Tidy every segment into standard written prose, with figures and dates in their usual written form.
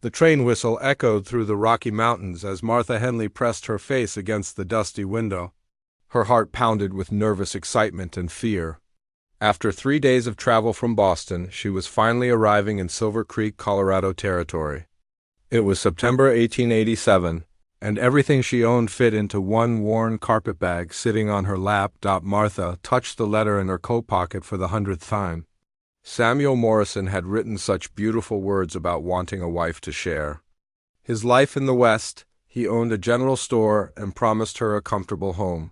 The train whistle echoed through the Rocky Mountains as Martha Henley pressed her face against the dusty window. Her heart pounded with nervous excitement and fear. After 3 days of travel from Boston, she was finally arriving in Silver Creek, Colorado Territory. It was September 1887, and everything she owned fit into one worn carpetbag sitting on her lap. Martha touched the letter in her coat pocket for the 100th time. Samuel Morrison had written such beautiful words about wanting a wife to share his life in the West. He owned a general store and promised her a comfortable home.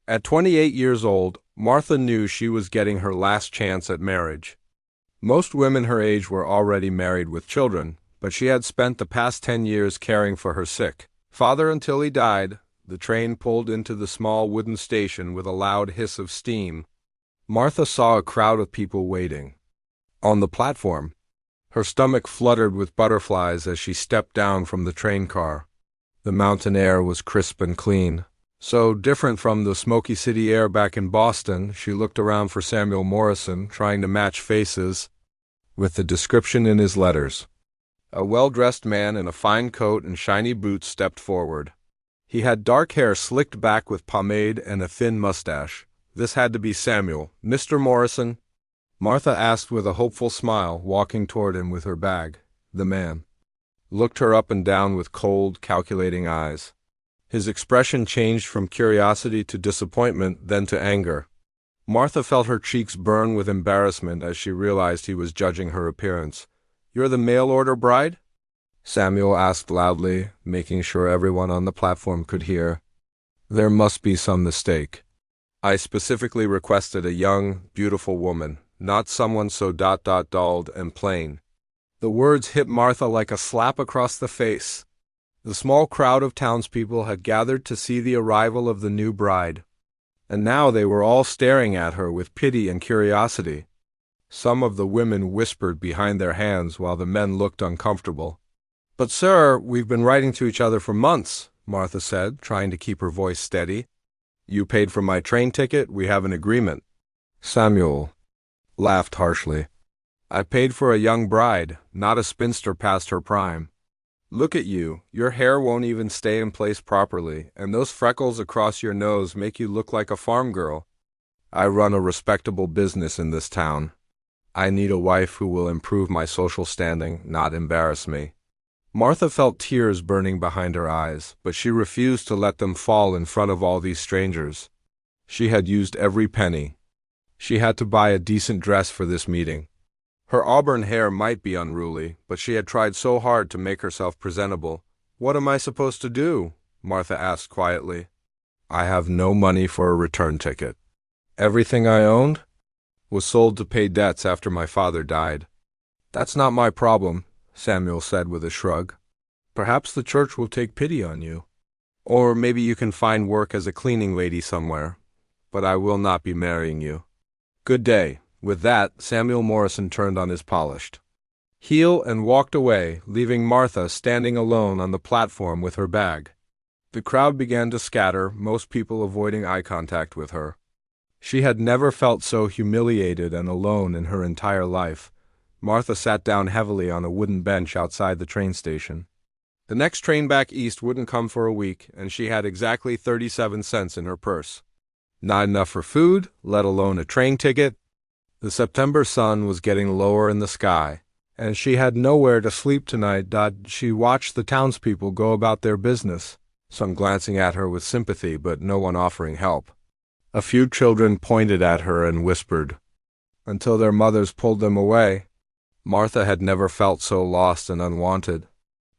At 28 years old, Martha knew she was getting her last chance at marriage. Most women her age were already married with children, but she had spent the past 10 years caring for her sick father until he died. The train pulled into the small wooden station with a loud hiss of steam. Martha saw a crowd of people waiting on the platform. Her stomach fluttered with butterflies as she stepped down from the train car. The mountain air was crisp and clean, so different from the smoky city air back in Boston. She looked around for Samuel Morrison, trying to match faces with the description in his letters. A well-dressed man in a fine coat and shiny boots stepped forward. He had dark hair slicked back with pomade and a thin mustache. This had to be Samuel. "Mr. Morrison?" Martha asked with a hopeful smile, walking toward him with her bag. The man looked her up and down with cold, calculating eyes. His expression changed from curiosity to disappointment, then to anger. Martha felt her cheeks burn with embarrassment as she realized he was judging her appearance. "You're the mail-order bride?" Samuel asked loudly, making sure everyone on the platform could hear. "There must be some mistake. I specifically requested a young, beautiful woman, not someone so dulled and plain." The words hit Martha like a slap across the face. The small crowd of townspeople had gathered to see the arrival of the new bride, and now they were all staring at her with pity and curiosity. Some of the women whispered behind their hands while the men looked uncomfortable. "But sir, we've been writing to each other for months," Martha said, trying to keep her voice steady. "You paid for my train ticket. We have an agreement." Samuel laughed harshly. "I paid for a young bride, not a spinster past her prime. Look at you. Your hair won't even stay in place properly, and those freckles across your nose make you look like a farm girl. I run a respectable business in this town. I need a wife who will improve my social standing, not embarrass me." Martha felt tears burning behind her eyes, but she refused to let them fall in front of all these strangers. She had used every penny. She had to buy a decent dress for this meeting. Her auburn hair might be unruly, but she had tried so hard to make herself presentable. "What am I supposed to do?" Martha asked quietly. "I have no money for a return ticket. Everything I owned was sold to pay debts after my father died." "That's not my problem," Samuel said with a shrug. "Perhaps the church will take pity on you. Or maybe you can find work as a cleaning lady somewhere. But I will not be marrying you. Good day." With that, Samuel Morrison turned on his polished heel and walked away, leaving Martha standing alone on the platform with her bag. The crowd began to scatter, most people avoiding eye contact with her. She had never felt so humiliated and alone in her entire life. Martha sat down heavily on a wooden bench outside the train station. The next train back east wouldn't come for a week, and she had exactly 37 cents in her purse. Not enough for food, let alone a train ticket. The September sun was getting lower in the sky, and she had nowhere to sleep tonight. She watched the townspeople go about their business, some glancing at her with sympathy but no one offering help. A few children pointed at her and whispered, until their mothers pulled them away. Martha had never felt so lost and unwanted.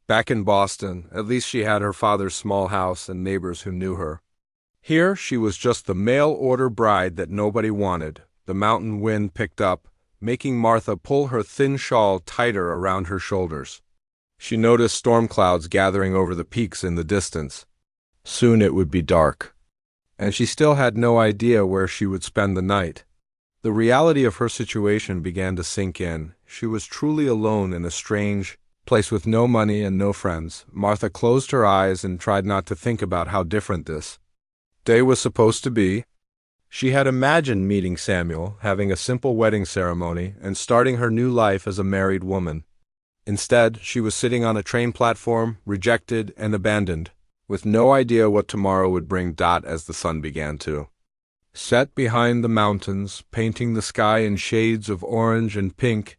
Back in Boston, at least she had her father's small house and neighbors who knew her. Here she was just the mail-order bride that nobody wanted. The mountain wind picked up, making Martha pull her thin shawl tighter around her shoulders. She noticed storm clouds gathering over the peaks in the distance. Soon it would be dark, and she still had no idea where she would spend the night. The reality of her situation began to sink in. She was truly alone in a strange place with no money and no friends. Martha closed her eyes and tried not to think about how different this day was supposed to be. She had imagined meeting Samuel, having a simple wedding ceremony, and starting her new life as a married woman. Instead, she was sitting on a train platform, rejected and abandoned, with no idea what tomorrow would bring. As the sun began to set behind the mountains, painting the sky in shades of orange and pink,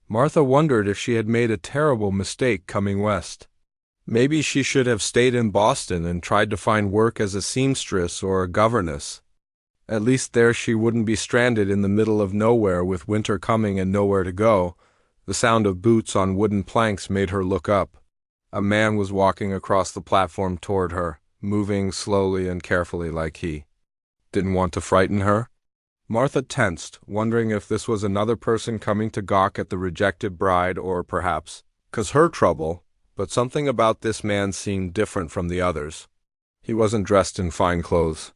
Martha wondered if she had made a terrible mistake coming west. Maybe she should have stayed in Boston and tried to find work as a seamstress or a governess. At least there she wouldn't be stranded in the middle of nowhere with winter coming and nowhere to go. The sound of boots on wooden planks made her look up. A man was walking across the platform toward her, moving slowly and carefully like he didn't want to frighten her. Martha tensed, wondering if this was another person coming to gawk at the rejected bride or perhaps 'cause her trouble, but something about this man seemed different from the others. He wasn't dressed in fine clothes,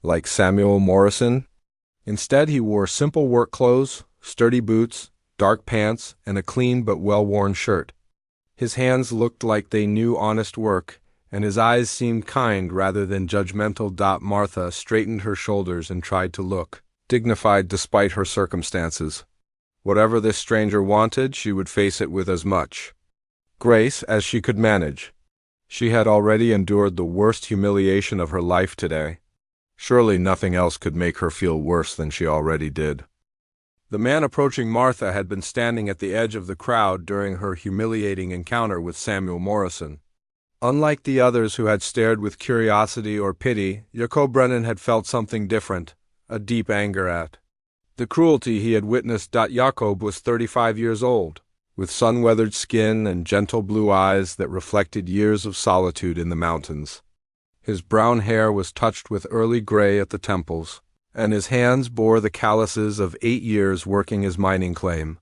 like Samuel Morrison. Instead, he wore simple work clothes, sturdy boots, dark pants, and a clean but well-worn shirt. His hands looked like they knew honest work, and his eyes seemed kind rather than judgmental. Martha straightened her shoulders and tried to look dignified despite her circumstances. Whatever this stranger wanted, she would face it with as much grace as she could manage. She had already endured the worst humiliation of her life today. Surely nothing else could make her feel worse than she already did. The man approaching Martha had been standing at the edge of the crowd during her humiliating encounter with Samuel Morrison. Unlike the others who had stared with curiosity or pity, Jacob Brennan had felt something different, a deep anger at the cruelty he had witnessed. Jacob was 35 years old, with sun-weathered skin and gentle blue eyes that reflected years of solitude in the mountains. His brown hair was touched with early gray at the temples, and his hands bore the calluses of 8 years working his mining claim.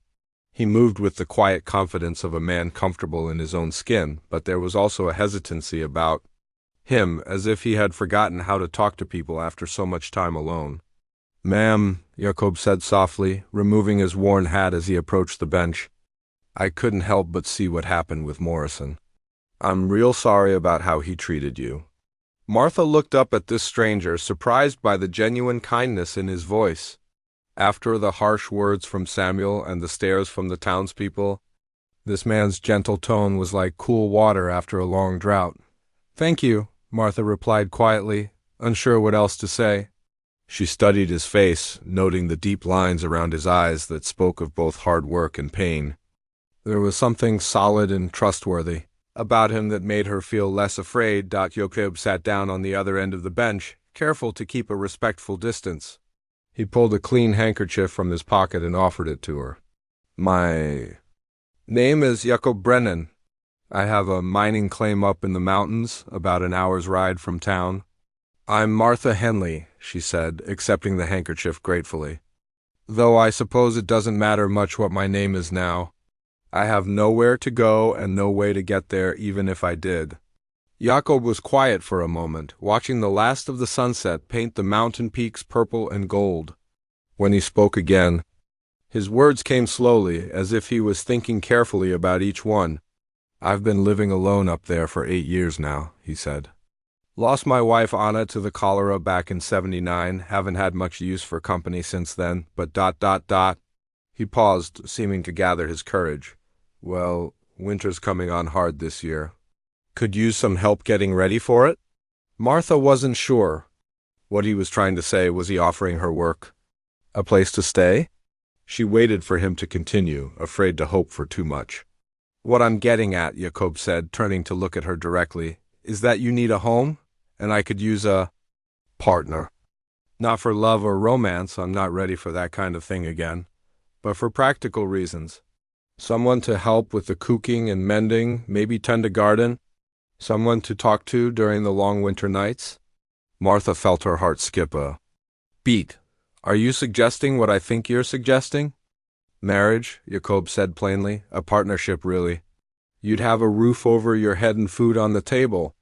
He moved with the quiet confidence of a man comfortable in his own skin, but there was also a hesitancy about him, as if he had forgotten how to talk to people after so much time alone. "Ma'am," Jacob said softly, removing his worn hat as he approached the bench, "I couldn't help but see what happened with Morrison. I'm real sorry about how he treated you." Martha looked up at this stranger, surprised by the genuine kindness in his voice. After the harsh words from Samuel and the stares from the townspeople, this man's gentle tone was like cool water after a long drought. "Thank you," Martha replied quietly, unsure what else to say. She studied his face, noting the deep lines around his eyes that spoke of both hard work and pain. There was something solid and trustworthy about him that made her feel less afraid. Jacob sat down on the other end of the bench, careful to keep a respectful distance. He pulled a clean handkerchief from his pocket and offered it to her. "My name is Jacob Brennan. I have a mining claim up in the mountains, about an hour's ride from town." "I'm Martha Henley," she said, accepting the handkerchief gratefully. "Though I suppose it doesn't matter much what my name is now. I have nowhere to go and no way to get there even if I did." Jacob was quiet for a moment, watching the last of the sunset paint the mountain peaks purple and gold. When he spoke again, his words came slowly, as if he was thinking carefully about each one. "I've been living alone up there for 8 years now," he said. "Lost my wife Anna to the cholera back in '79, haven't had much use for company since then, but ... He paused, seeming to gather his courage. "Well, winter's coming on hard this year. Could use some help getting ready for it?" Martha wasn't sure what he was trying to say. Was he offering her work? A place to stay? She waited for him to continue, afraid to hope for too much. "What I'm getting at," Jacob said, turning to look at her directly, "is that you need a home, and I could use a partner. Not for love or romance, I'm not ready for that kind of thing again, but for practical reasons. Someone to help with the cooking and mending, maybe tend a garden. Someone to talk to during the long winter nights." Martha felt her heart skip a beat. "Are you suggesting what I think you're suggesting?" "Marriage," Jacob said plainly, "a partnership really. You'd have a roof over your head and food on the table.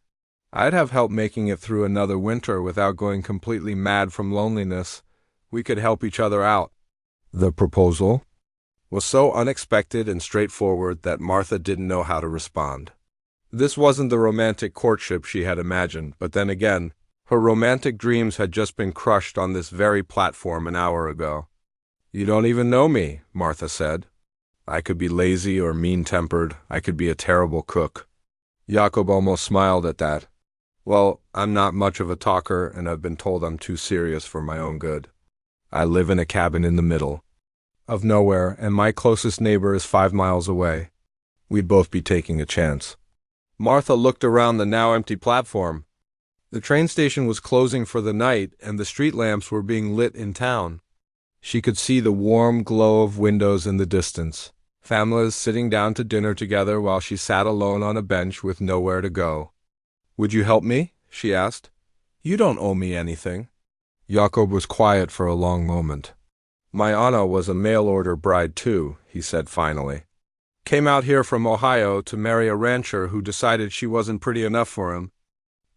I'd have help making it through another winter without going completely mad from loneliness. We could help each other out." The proposal was so unexpected and straightforward that Martha didn't know how to respond. This wasn't the romantic courtship she had imagined, but then again, her romantic dreams had just been crushed on this very platform an hour ago. "You don't even know me," Martha said. I could be lazy or mean-tempered. I could be a terrible cook. Jakob almost smiled at that. Well, I'm not much of a talker, and I've been told I'm too serious for my own good. I live in a cabin in the middle of nowhere, and my closest neighbor is 5 miles away. We'd both be taking a chance. Martha looked around the now empty platform. The train station was closing for the night, and the street lamps were being lit in town. She could see the warm glow of windows in the distance, families sitting down to dinner together while she sat alone on a bench with nowhere to go. "Would you help me?" she asked. "You don't owe me anything." Jakob was quiet for a long moment. "My Anna was a mail-order bride too," he said finally. "Came out here from Ohio to marry a rancher who decided she wasn't pretty enough for him.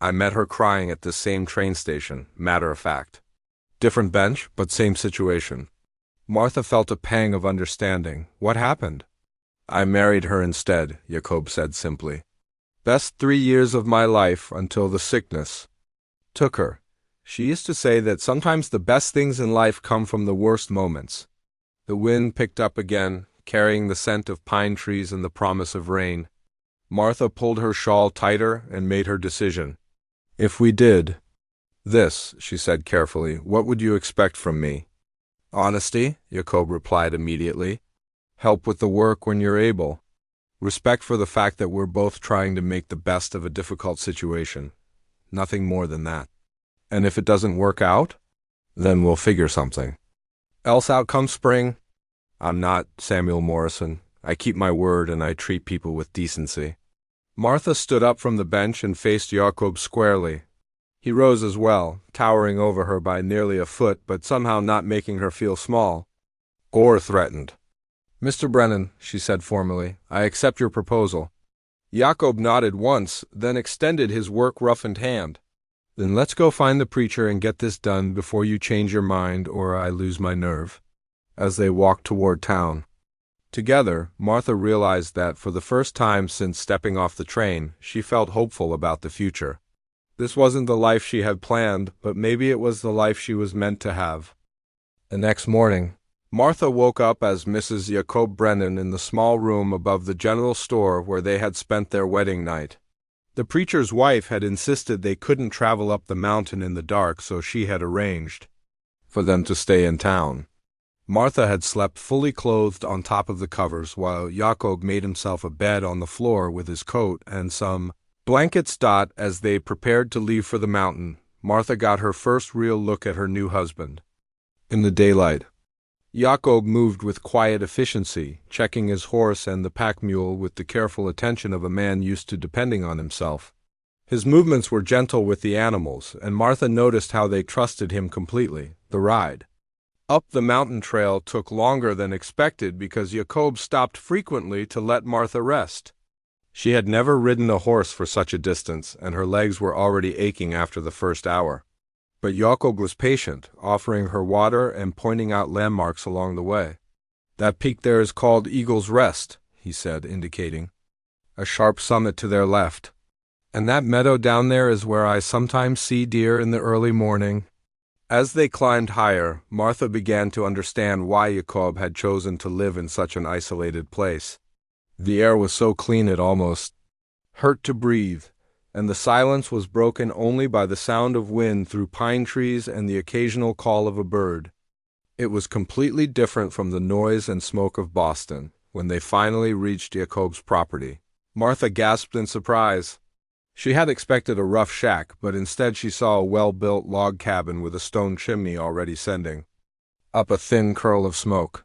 I met her crying at this same train station, matter of fact. Different bench, but same situation." Martha felt a pang of understanding. What happened? "I married her instead," Jakob said simply. "Best 3 years of my life until the sickness took her. She used to say that sometimes the best things in life come from the worst moments." The wind picked up again, carrying the scent of pine trees and the promise of rain. Martha pulled her shawl tighter and made her decision. "If we did this," she said carefully, "what would you expect from me?" "Honesty," Jakob replied immediately. "Help with the work when you're able. Respect for the fact that we're both trying to make the best of a difficult situation. Nothing more than that. And if it doesn't work out, then we'll figure something. Else out comes spring. I'm not Samuel Morrison. I keep my word and I treat people with decency." Martha stood up from the bench and faced Jakob squarely. He rose as well, towering over her by nearly a foot, but somehow not making her feel small or threatened. "Mr. Brennan," she said formally, "I accept your proposal." Jakob nodded once, then extended his work-roughened hand. "Then let's go find the preacher and get this done before you change your mind or I lose my nerve." As they walked toward town together, Martha realized that for the first time since stepping off the train, she felt hopeful about the future. This wasn't the life she had planned, but maybe it was the life she was meant to have. The next morning, Martha woke up as Mrs. Jakob Brennan in the small room above the general store where they had spent their wedding night. The preacher's wife had insisted they couldn't travel up the mountain in the dark, so she had arranged for them to stay in town. Martha had slept fully clothed on top of the covers, while Jakob made himself a bed on the floor with his coat and some blankets. As they prepared to leave for the mountain, Martha got her first real look at her new husband. In the daylight, Jakob moved with quiet efficiency, checking his horse and the pack mule with the careful attention of a man used to depending on himself. His movements were gentle with the animals, and Martha noticed how they trusted him completely. The ride up the mountain trail took longer than expected because Jakob stopped frequently to let Martha rest. She had never ridden a horse for such a distance, and her legs were already aching after the first hour. But Jakob was patient, offering her water and pointing out landmarks along the way. "That peak there is called Eagle's Rest," he said, indicating a sharp summit to their left. "And that meadow down there is where I sometimes see deer in the early morning." As they climbed higher, Martha began to understand why Jakob had chosen to live in such an isolated place. The air was so clean it almost hurt to breathe, and the silence was broken only by the sound of wind through pine trees and the occasional call of a bird. It was completely different from the noise and smoke of Boston. When they finally reached Jakob's property, Martha gasped in surprise. She had expected a rough shack, but instead she saw a well-built log cabin with a stone chimney already sending up a thin curl of smoke.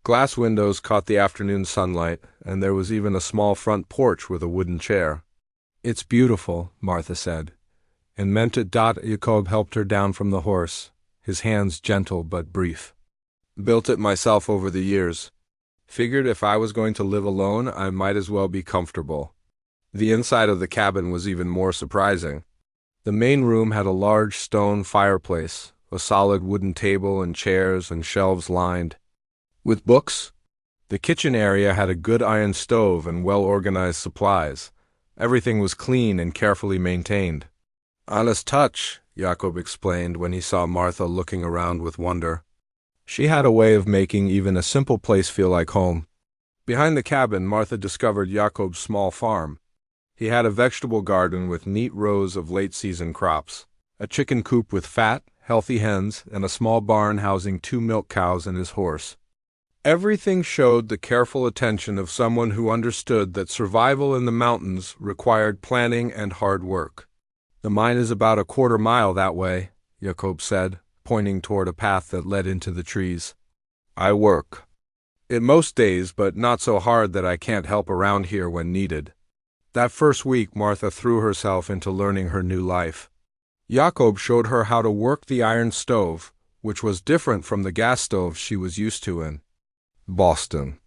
Glass windows caught the afternoon sunlight, and there was even a small front porch with a wooden chair. "It's beautiful," Martha said, and meant it. Jakob helped her down from the horse, his hands gentle but brief. "Built it myself over the years. Figured if I was going to live alone, I might as well be comfortable." The inside of the cabin was even more surprising. The main room had a large stone fireplace, a solid wooden table and chairs and shelves lined with books. The kitchen area had a good iron stove and well-organized supplies. Everything was clean and carefully maintained. "Anna's touch," Jakob explained when he saw Martha looking around with wonder. She had a way of making even a simple place feel like home. Behind the cabin, Martha discovered Jakob's small farm. He had a vegetable garden with neat rows of late-season crops, a chicken coop with fat, healthy hens, and a small barn housing 2 milk cows and his horse. Everything showed the careful attention of someone who understood that survival in the mountains required planning and hard work. "The mine is about a quarter-mile that way," Jakob said, pointing toward a path that led into the trees. "I work it most days, but not so hard that I can't help around here when needed." That first week, Martha threw herself into learning her new life. Jakob showed her how to work the iron stove, which was different from the gas stove she was used to in Boston.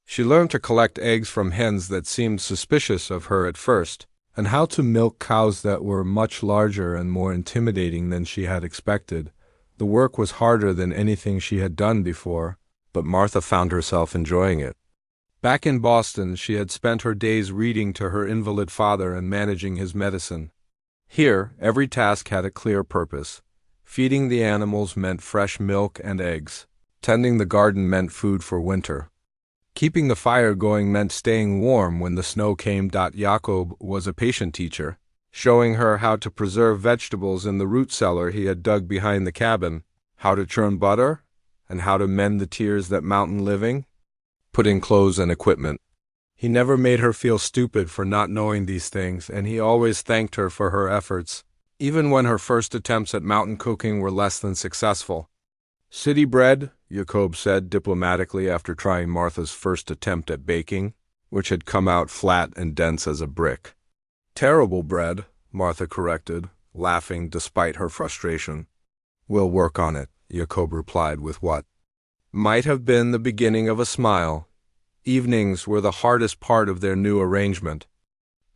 She learned to collect eggs from hens that seemed suspicious of her at first, and how to milk cows that were much larger and more intimidating than she had expected. The work was harder than anything she had done before, but Martha found herself enjoying it. Back in Boston, she had spent her days reading to her invalid father and managing his medicine. Here, every task had a clear purpose. Feeding the animals meant fresh milk and eggs. Tending the garden meant food for winter. Keeping the fire going meant staying warm when the snow came. Jakob was a patient teacher, showing her how to preserve vegetables in the root cellar he had dug behind the cabin, how to churn butter, and how to mend the tears that mountain living put in clothes and equipment. He never made her feel stupid for not knowing these things, and he always thanked her for her efforts, even when her first attempts at mountain cooking were less than successful. "City bread," Jakob said diplomatically after trying Martha's first attempt at baking, which had come out flat and dense as a brick. "Terrible bread," Martha corrected, laughing despite her frustration. "We'll work on it," Jakob replied with what might have been the beginning of a smile. Evenings were the hardest part of their new arrangement.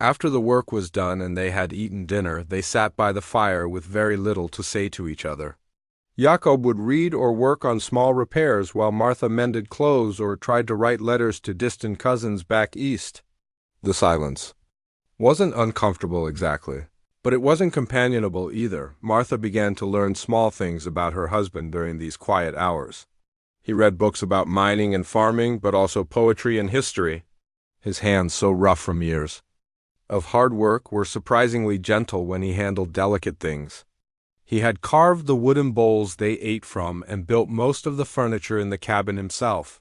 After the work was done and they had eaten dinner, they sat by the fire with very little to say to each other. Jakob would read or work on small repairs while Martha mended clothes or tried to write letters to distant cousins back east. The silence wasn't uncomfortable exactly, but it wasn't companionable either. Martha began to learn small things about her husband during these quiet hours. He read books about mining and farming, but also poetry and history. His hands, so rough from years of hard work, were surprisingly gentle when he handled delicate things. He had carved the wooden bowls they ate from and built most of the furniture in the cabin himself.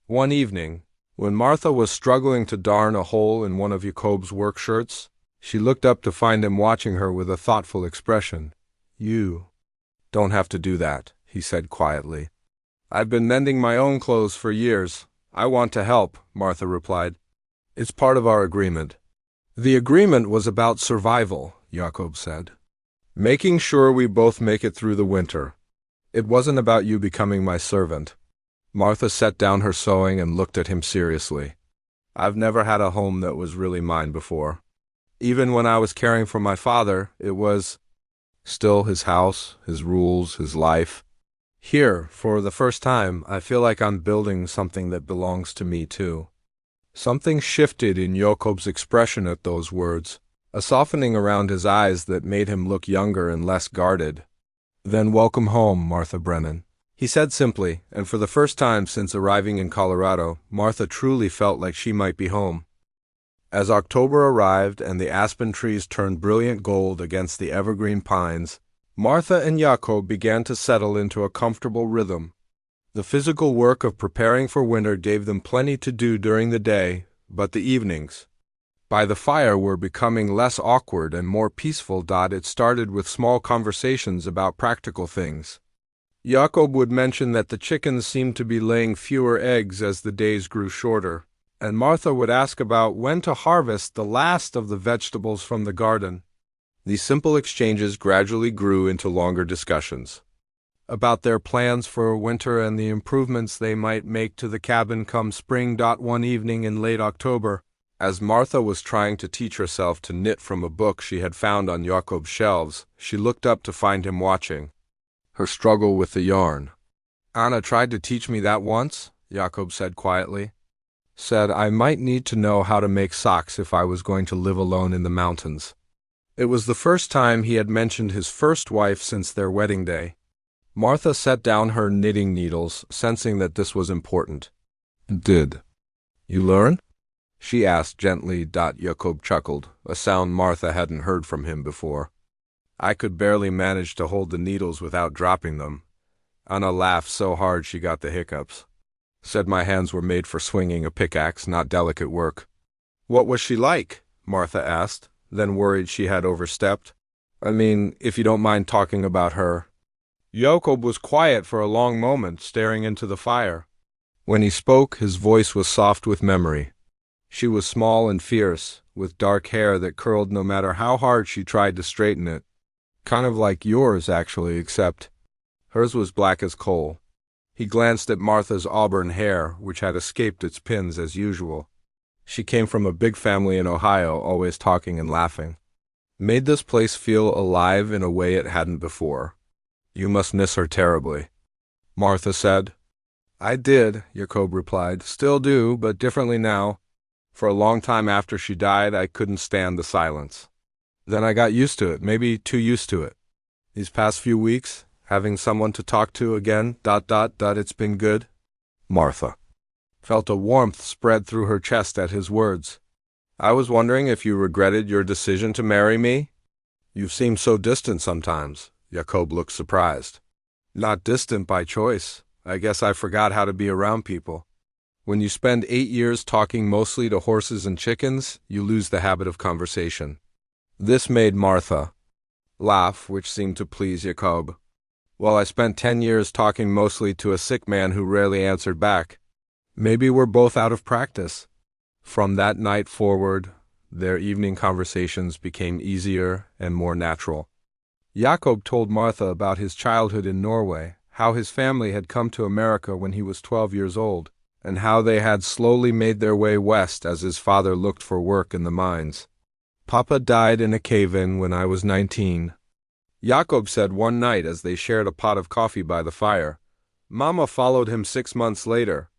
One evening, when Martha was struggling to darn a hole in one of Jakob's work shirts, she looked up to find him watching her with a thoughtful expression. "You don't have to do that," he said quietly. "I've been mending my own clothes for years. I want to help," Martha replied. "It's part of our agreement." The agreement was about survival, Jakob said. "Making sure we both make it through the winter. It wasn't about you becoming my servant." Martha set down her sewing and looked at him seriously. "I've never had a home that was really mine before. Even when I was caring for my father, it was still his house, his rules, his life. Here, for the first time, I feel like I'm building something that belongs to me too." Something shifted in Jakob's expression at those words, a softening around his eyes that made him look younger and less guarded. "Then welcome home, Martha Brennan," he said simply, and for the first time since arriving in Colorado, Martha truly felt like she might be home. As October arrived and the aspen trees turned brilliant gold against the evergreen pines, Martha and Jakob began to settle into a comfortable rhythm. The physical work of preparing for winter gave them plenty to do during the day, but the evenings by the fire were becoming less awkward and more peaceful. It started with small conversations about practical things. Jakob would mention that the chickens seemed to be laying fewer eggs as the days grew shorter, and Martha would ask about when to harvest the last of the vegetables from the garden. These simple exchanges gradually grew into longer discussions about their plans for winter and the improvements they might make to the cabin come spring. One evening in late October, as Martha was trying to teach herself to knit from a book she had found on Jakob's shelves, she looked up to find him watching her struggle with the yarn. "Anna tried to teach me that once," Jakob said quietly. "Said I might need to know how to make socks if I was going to live alone in the mountains." It was the first time he had mentioned his first wife since their wedding day. Martha set down her knitting needles, sensing that this was important. "Did You learn? She asked gently. Jacob chuckled, a sound Martha hadn't heard from him before. I could barely manage to hold the needles without dropping them. Anna laughed so hard she got the hiccups. Said my hands were made for swinging a pickaxe, not delicate work. What was she like? Martha asked, then worried she had overstepped. I mean, if you don't mind talking about her. Jacob was quiet for a long moment, staring into the fire. When he spoke, his voice was soft with memory. She was small and fierce, with dark hair that curled no matter how hard she tried to straighten it. Kind of like yours, actually, except hers was black as coal. He glanced at Martha's auburn hair, which had escaped its pins as usual. She came from a big family in Ohio, always talking and laughing. Made this place feel alive in a way it hadn't before. You must miss her terribly, Martha said. I did, Jacob replied. Still do, but differently now. For a long time after she died, I couldn't stand the silence. Then I got used to it, maybe too used to it. These past few weeks, having someone to talk to again, it's been good. Martha felt a warmth spread through her chest at his words. I was wondering if you regretted your decision to marry me? You seem so distant sometimes. Jacob looked surprised. Not distant by choice. I guess I forgot how to be around people. When you spend 8 years talking mostly to horses and chickens, you lose the habit of conversation. This made Martha laugh, which seemed to please Jacob. Well, I spent 10 years talking mostly to a sick man who rarely answered back. Maybe we're both out of practice. From that night forward, their evening conversations became easier and more natural. Jacob told Martha about his childhood in Norway, how his family had come to America when he was 12 years old, and how they had slowly made their way west as his father looked for work in the mines. Papa died in a cave-in when I was 19. Jacob said one night as they shared a pot of coffee by the fire. Mama followed him 6 months later.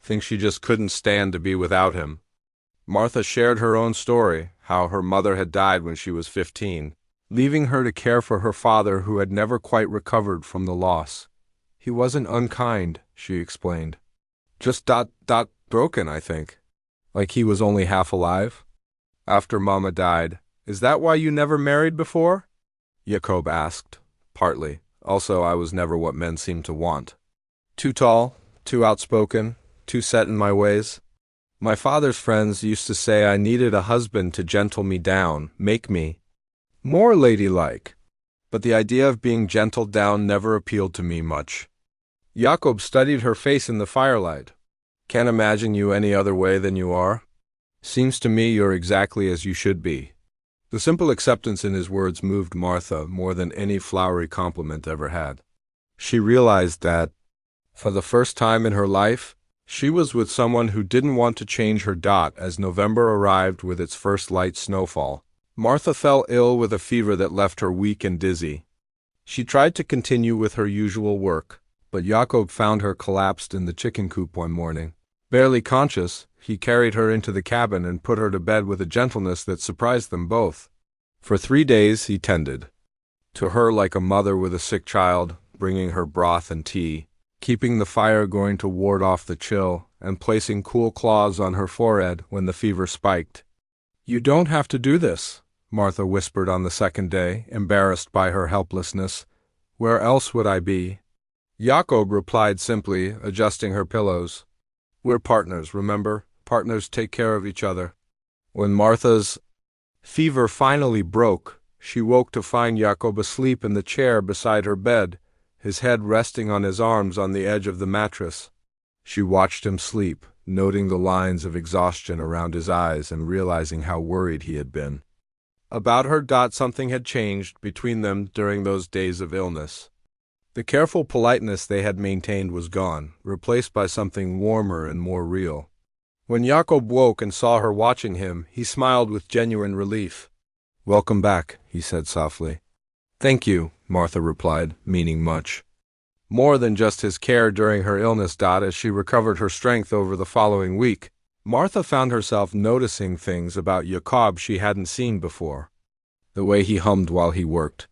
Think she just couldn't stand to be without him. Martha shared her own story, how her mother had died when she was 15, leaving her to care for her father who had never quite recovered from the loss. He wasn't unkind, she explained. Just broken, I think. Like he was only half alive. After Mama died, is that why you never married before? Jacob asked, partly. Also, I was never what men seem to want. Too tall, too outspoken, too set in my ways. My father's friends used to say I needed a husband to gentle me down, make me more ladylike. But the idea of being gentled down never appealed to me much. Jacob studied her face in the firelight. Can't imagine you any other way than you are. Seems to me you're exactly as you should be. The simple acceptance in his words moved Martha more than any flowery compliment ever had. She realized that, for the first time in her life, she was with someone who didn't want to change her dot as November arrived with its first light snowfall. Martha fell ill with a fever that left her weak and dizzy. She tried to continue with her usual work, but Jacob found her collapsed in the chicken coop one morning. Barely conscious, he carried her into the cabin and put her to bed with a gentleness that surprised them both. For 3 days he tended to her like a mother with a sick child, bringing her broth and tea, keeping the fire going to ward off the chill, and placing cool claws on her forehead when the fever spiked. You don't have to do this, Martha whispered on the second day, embarrassed by her helplessness. Where else would I be? Jacob replied simply, adjusting her pillows. We're partners, remember? Partners take care of each other. When Martha's fever finally broke, she woke to find Jacob asleep in the chair beside her bed, his head resting on his arms on the edge of the mattress. She watched him sleep, noting the lines of exhaustion around his eyes and realizing how worried he had been. About her something had changed between them during those days of illness. The careful politeness they had maintained was gone, replaced by something warmer and more real. When Jacob woke and saw her watching him, he smiled with genuine relief. Welcome back, he said softly. Thank you, Martha replied, meaning much. More than just his care during her illness. As she recovered her strength over the following week, Martha found herself noticing things about Jacob she hadn't seen before. The way he hummed while he worked.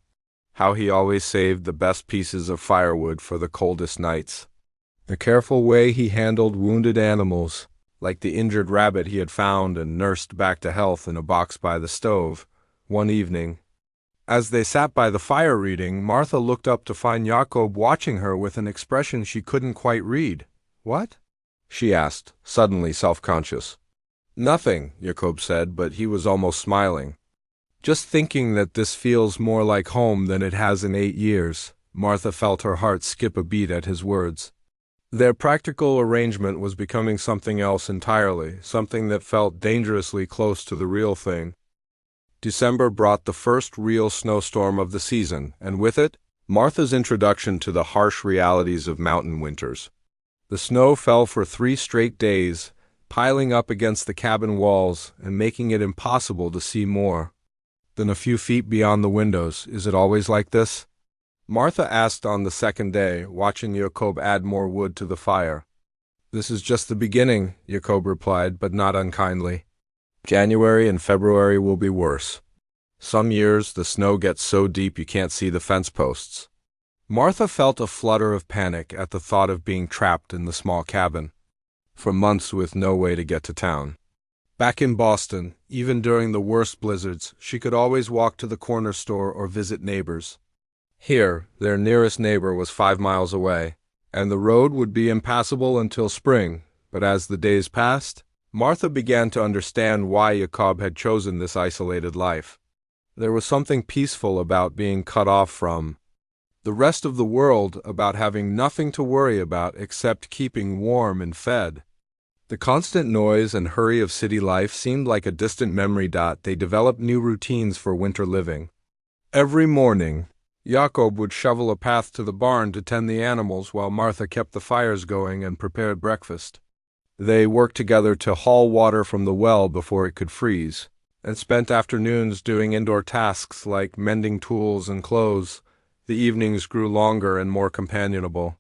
How he always saved the best pieces of firewood for the coldest nights. The careful way he handled wounded animals, like the injured rabbit he had found and nursed back to health in a box by the stove. One evening, as they sat by the fire reading, Martha looked up to find Jakob watching her with an expression she couldn't quite read. "What?" she asked, suddenly self-conscious. "Nothing," Jakob said, but he was almost smiling. "Just thinking that this feels more like home than it has in 8 years." Martha felt her heart skip a beat at his words. Their practical arrangement was becoming something else entirely, something that felt dangerously close to the real thing. December brought the first real snowstorm of the season, and with it, Martha's introduction to the harsh realities of mountain winters. The snow fell for 3 straight days, piling up against the cabin walls and making it impossible to see more than a few feet beyond the windows. "Is it always like this?" Martha asked on the second day, watching Jakob add more wood to the fire. "This is just the beginning," Jakob replied, but not unkindly. "January and February will be worse. Some years the snow gets so deep you can't see the fence posts." Martha felt a flutter of panic at the thought of being trapped in the small cabin for months with no way to get to town. Back in Boston, even during the worst blizzards, she could always walk to the corner store or visit neighbors. Here, their nearest neighbor was 5 miles away, and the road would be impassable until spring. But as the days passed, Martha began to understand why Jakob had chosen this isolated life. There was something peaceful about being cut off from the rest of the world, about having nothing to worry about except keeping warm and fed. The constant noise and hurry of city life seemed like a distant memory. They developed new routines for winter living. Every morning, Jakob would shovel a path to the barn to tend the animals while Martha kept the fires going and prepared breakfast. They worked together to haul water from the well before it could freeze, and spent afternoons doing indoor tasks like mending tools and clothes. The evenings grew longer and more companionable.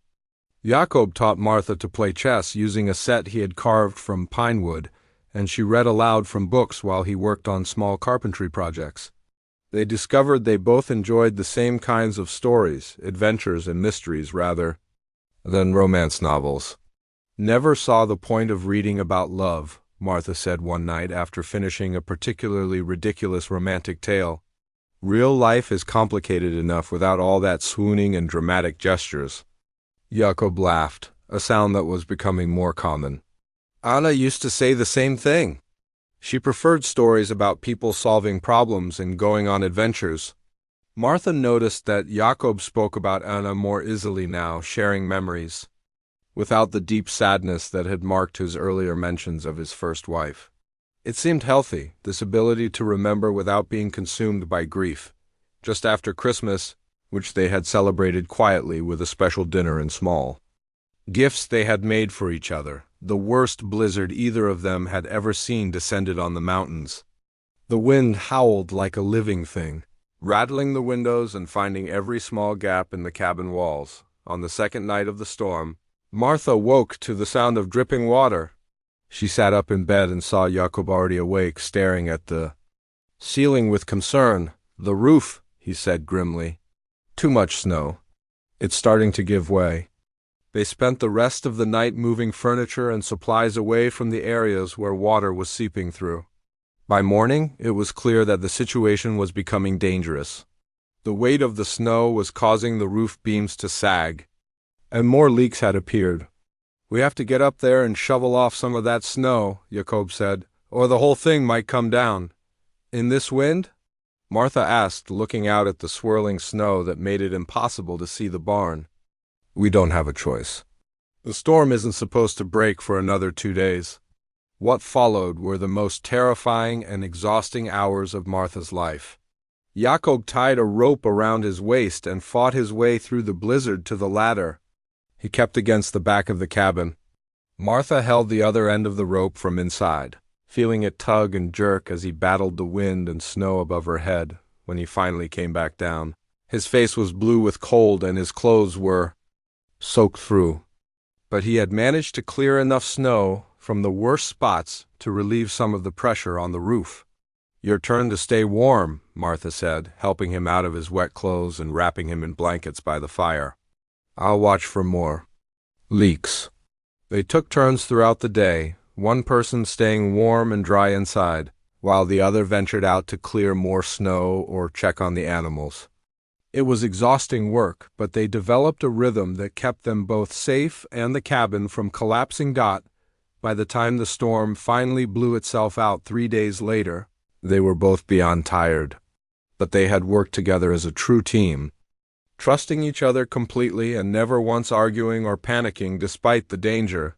Jakob taught Martha to play chess using a set he had carved from pine wood, and she read aloud from books while he worked on small carpentry projects. They discovered they both enjoyed the same kinds of stories, adventures and mysteries rather than romance novels. "Never saw the point of reading about love," Martha said one night after finishing a particularly ridiculous romantic tale. "Real life is complicated enough without all that swooning and dramatic gestures." Jakob laughed, a sound that was becoming more common. "Anna used to say the same thing. She preferred stories about people solving problems and going on adventures." Martha noticed that Jakob spoke about Anna more easily now, sharing memories, without the deep sadness that had marked his earlier mentions of his first wife. It seemed healthy, this ability to remember without being consumed by grief. Just after Christmas, which they had celebrated quietly with a special dinner and small gifts they had made for each other, the worst blizzard either of them had ever seen descended on the mountains. The wind howled like a living thing, rattling the windows and finding every small gap in the cabin walls. On the second night of the storm, Martha woke to the sound of dripping water. She sat up in bed and saw Jakob already awake, staring at the ceiling with concern. "The roof," he said grimly. "Too much snow. It's starting to give way." They spent the rest of the night moving furniture and supplies away from the areas where water was seeping through. By morning, it was clear that the situation was becoming dangerous. The weight of the snow was causing the roof beams to sag, and more leaks had appeared. "We have to get up there and shovel off some of that snow," Jakob said, "or the whole thing might come down." "In this wind?" Martha asked, looking out at the swirling snow that made it impossible to see the barn. "We don't have a choice. The storm isn't supposed to break for another 2 days." What followed were the most terrifying and exhausting hours of Martha's life. Jakob tied a rope around his waist and fought his way through the blizzard to the ladder he kept against the back of the cabin. Martha held the other end of the rope from inside, feeling it tug and jerk as he battled the wind and snow above her head. When he finally came back down, his face was blue with cold and his clothes were soaked through. But he had managed to clear enough snow from the worst spots to relieve some of the pressure on the roof. "Your turn to stay warm," Martha said, helping him out of his wet clothes and wrapping him in blankets by the fire. "I'll watch for more leaks." They took turns throughout the day, one person staying warm and dry inside, while the other ventured out to clear more snow or check on the animals. It was exhausting work, but they developed a rhythm that kept them both safe and the cabin from collapsing. By the time the storm finally blew itself out 3 days later, they were both beyond tired. But they had worked together as a true team, trusting each other completely and never once arguing or panicking despite the danger.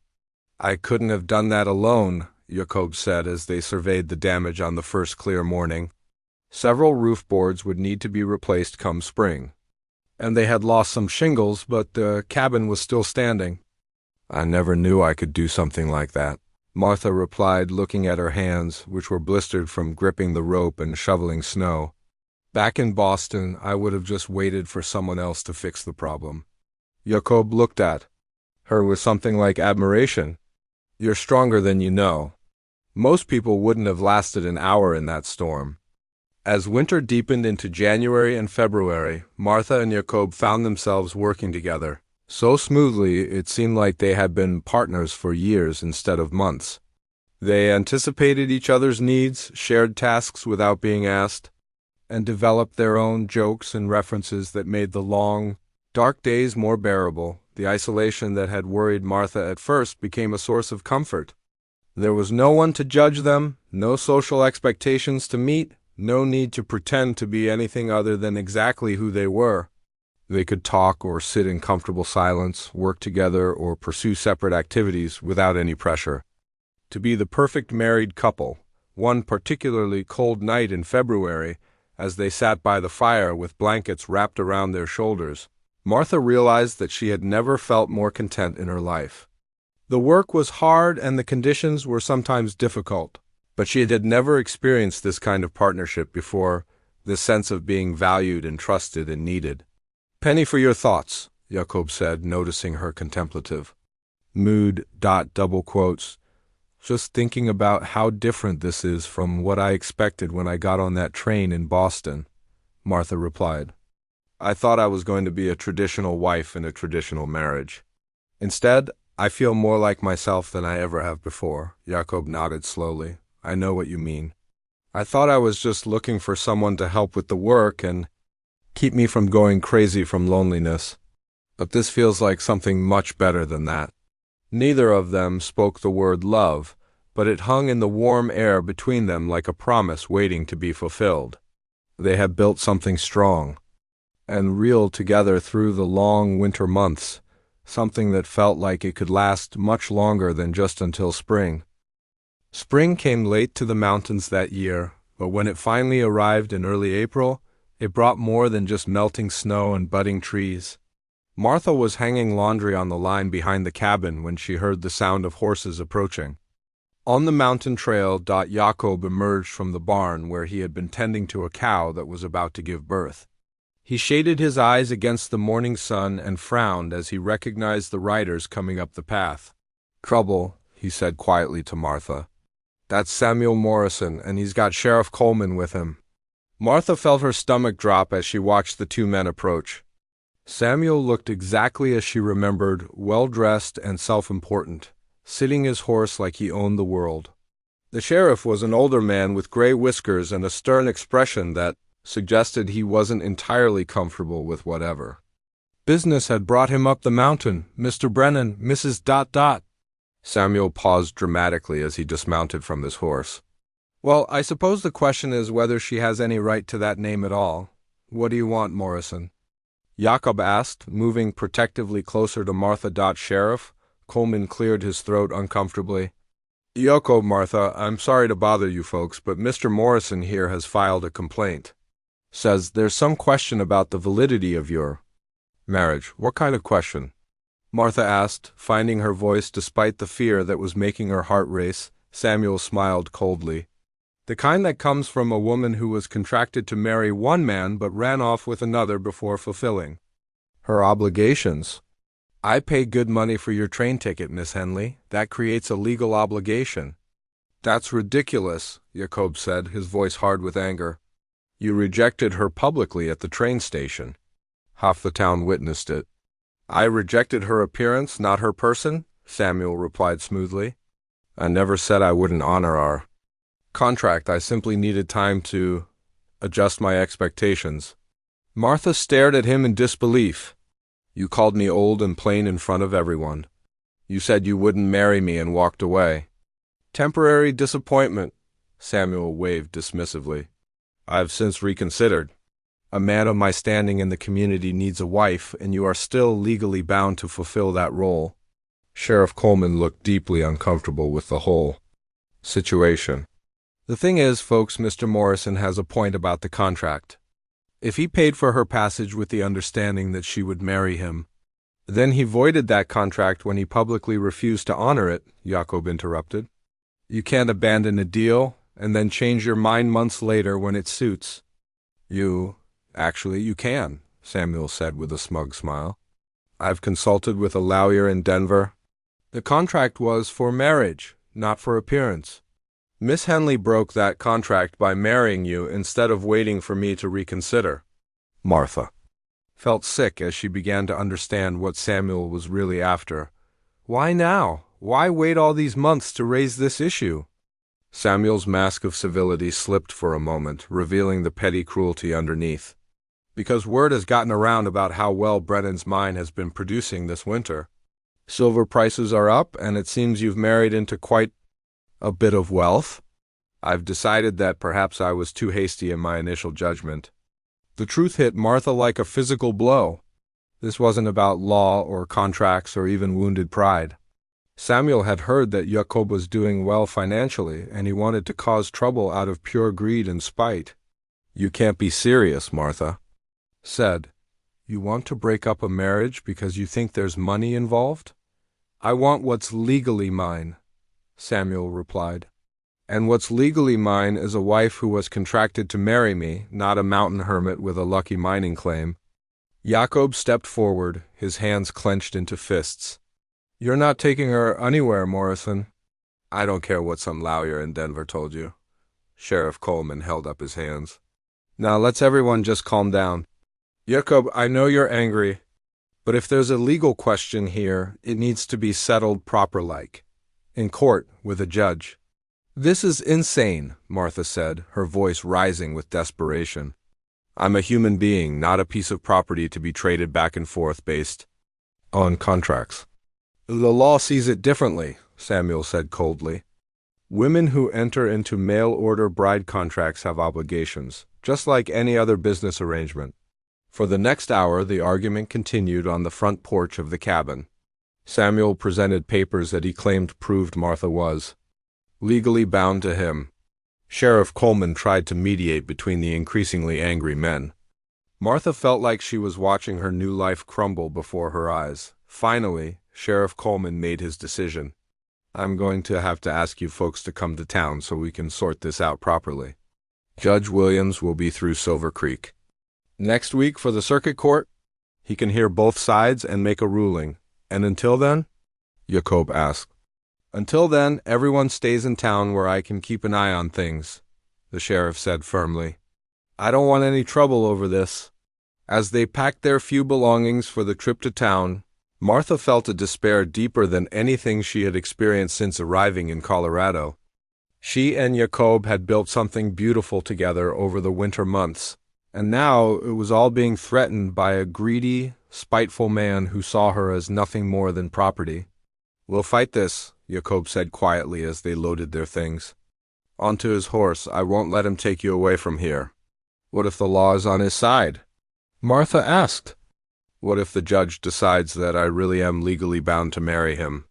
"I couldn't have done that alone," Jakob said as they surveyed the damage on the first clear morning. Several roof boards would need to be replaced come spring, and they had lost some shingles, but the cabin was still standing. "I never knew I could do something like that," Martha replied, looking at her hands, which were blistered from gripping the rope and shoveling snow. "Back in Boston, I would have just waited for someone else to fix the problem." Jakob looked at her with something like admiration. "You're stronger than you know. Most people wouldn't have lasted an hour in that storm." As winter deepened into January and February, Martha and Jakob found themselves working together, so smoothly it seemed like they had been partners for years instead of months. They anticipated each other's needs, shared tasks without being asked, and developed their own jokes and references that made the long, dark days more bearable. The isolation that had worried Martha at first became a source of comfort. There was no one to judge them, no social expectations to meet, no need to pretend to be anything other than exactly who they were. They could talk or sit in comfortable silence, work together, or pursue separate activities without any pressure. To be the perfect married couple, one particularly cold night in February, as they sat by the fire with blankets wrapped around their shoulders, Martha realized that she had never felt more content in her life. The work was hard and the conditions were sometimes difficult, but she had never experienced this kind of partnership before, this sense of being valued and trusted and needed. "Penny for your thoughts," Jakob said, noticing her contemplative mood. Double quotes. "Just thinking about how different this is from what I expected when I got on that train in Boston," Martha replied. "I thought I was going to be a traditional wife in a traditional marriage. Instead, I feel more like myself than I ever have before." Jakob nodded slowly. "I know what you mean. I thought I was just looking for someone to help with the work and keep me from going crazy from loneliness. But this feels like something much better than that." Neither of them spoke the word love, but it hung in the warm air between them like a promise waiting to be fulfilled. They had built something strong and real together through the long winter months, something that felt like it could last much longer than just until spring. Spring came late to the mountains that year, but when it finally arrived in early April, it brought more than just melting snow and budding trees. Martha was hanging laundry on the line behind the cabin when she heard the sound of horses approaching. On the mountain trail, Jakob emerged from the barn where he had been tending to a cow that was about to give birth. He shaded his eyes against the morning sun and frowned as he recognized the riders coming up the path. "Trouble," he said quietly to Martha. "That's Samuel Morrison, and he's got Sheriff Coleman with him." Martha felt her stomach drop as she watched the two men approach. Samuel looked exactly as she remembered, well-dressed and self-important, sitting his horse like he owned the world. The sheriff was an older man with gray whiskers and a stern expression that suggested he wasn't entirely comfortable with whatever. "Business had brought him up the mountain, Mr. Brennan, Mrs. ... Samuel paused dramatically as he dismounted from his horse. "Well, I suppose the question is whether she has any right to that name at all. What do you want, Morrison?" Jakob asked, moving protectively closer to Martha. "Sheriff." Coleman cleared his throat uncomfortably. "Jakob, Martha, I'm sorry to bother you folks, but Mr. Morrison here has filed a complaint. Says there's some question about the validity of your marriage." "What kind of question?" Martha asked, finding her voice despite the fear that was making her heart race. Samuel smiled coldly. "The kind that comes from a woman who was contracted to marry one man but ran off with another before fulfilling her obligations." "I pay good money for your train ticket, Miss Henley. That creates a legal obligation." "That's ridiculous," Jakob said, his voice hard with anger. "You rejected her publicly at the train station. Half the town witnessed it." "I rejected her appearance, not her person," Samuel replied smoothly. I never said I wouldn't honor our contract. I simply needed time to adjust my expectations. Martha stared at him in disbelief. You called me old and plain in front of everyone. You said you wouldn't marry me and walked away. Temporary disappointment, Samuel waved dismissively. I've since reconsidered. A man of my standing in the community needs a wife, and you are still legally bound to fulfill that role. Sheriff Coleman looked deeply uncomfortable with the whole situation. The thing is, folks, Mr. Morrison has a point about the contract. If he paid for her passage with the understanding that she would marry him, then he voided that contract when he publicly refused to honor it, Jacob interrupted. You can't abandon a deal and then change your mind months later when it suits. Actually, you can, Samuel said with a smug smile. I've consulted with a lawyer in Denver. The contract was for marriage, not for appearance. Miss Henley broke that contract by marrying you instead of waiting for me to reconsider. Martha felt sick as she began to understand what Samuel was really after. Why now? Why wait all these months to raise this issue? Samuel's mask of civility slipped for a moment, revealing the petty cruelty underneath. Because word has gotten around about how well Brennan's mine has been producing this winter. Silver prices are up, and it seems you've married into quite a bit of wealth. I've decided that perhaps I was too hasty in my initial judgment. The truth hit Martha like a physical blow. This wasn't about law or contracts or even wounded pride. Samuel had heard that Jacob was doing well financially, and he wanted to cause trouble out of pure greed and spite. You can't be serious, Martha said. You want to break up a marriage because you think there's money involved? I want what's legally mine, Samuel replied. And what's legally mine is a wife who was contracted to marry me, not a mountain hermit with a lucky mining claim. Jacob stepped forward, his hands clenched into fists. You're not taking her anywhere, Morrison. I don't care what some lawyer in Denver told you. Sheriff Coleman held up his hands. Now let's everyone just calm down. Jacob, I know you're angry, but if there's a legal question here, it needs to be settled proper-like, in court with a judge. This is insane, Martha said, her voice rising with desperation. I'm a human being, not a piece of property to be traded back and forth based on contracts. The law sees it differently, Samuel said coldly. Women who enter into mail-order bride contracts have obligations, just like any other business arrangement. For the next hour, the argument continued on the front porch of the cabin. Samuel presented papers that he claimed proved Martha was legally bound to him. Sheriff Coleman tried to mediate between the increasingly angry men. Martha felt like she was watching her new life crumble before her eyes. Finally, Sheriff Coleman made his decision. I'm going to have to ask you folks to come to town so we can sort this out properly. Judge Williams will be through Silver Creek next week for the circuit court. He can hear both sides and make a ruling. And until then? Jacob asked. Until then, everyone stays in town where I can keep an eye on things, the sheriff said firmly. I don't want any trouble over this. As they packed their few belongings for the trip to town, Martha felt a despair deeper than anything she had experienced since arriving in Colorado. She and Jacob had built something beautiful together over the winter months, and now it was all being threatened by a greedy, spiteful man who saw her as nothing more than property. We'll fight this, Jacob said quietly as they loaded their things. Onto his horse, I won't let him take you away from here. What if the law is on his side? Martha asked. What if the judge decides that I really am legally bound to marry him?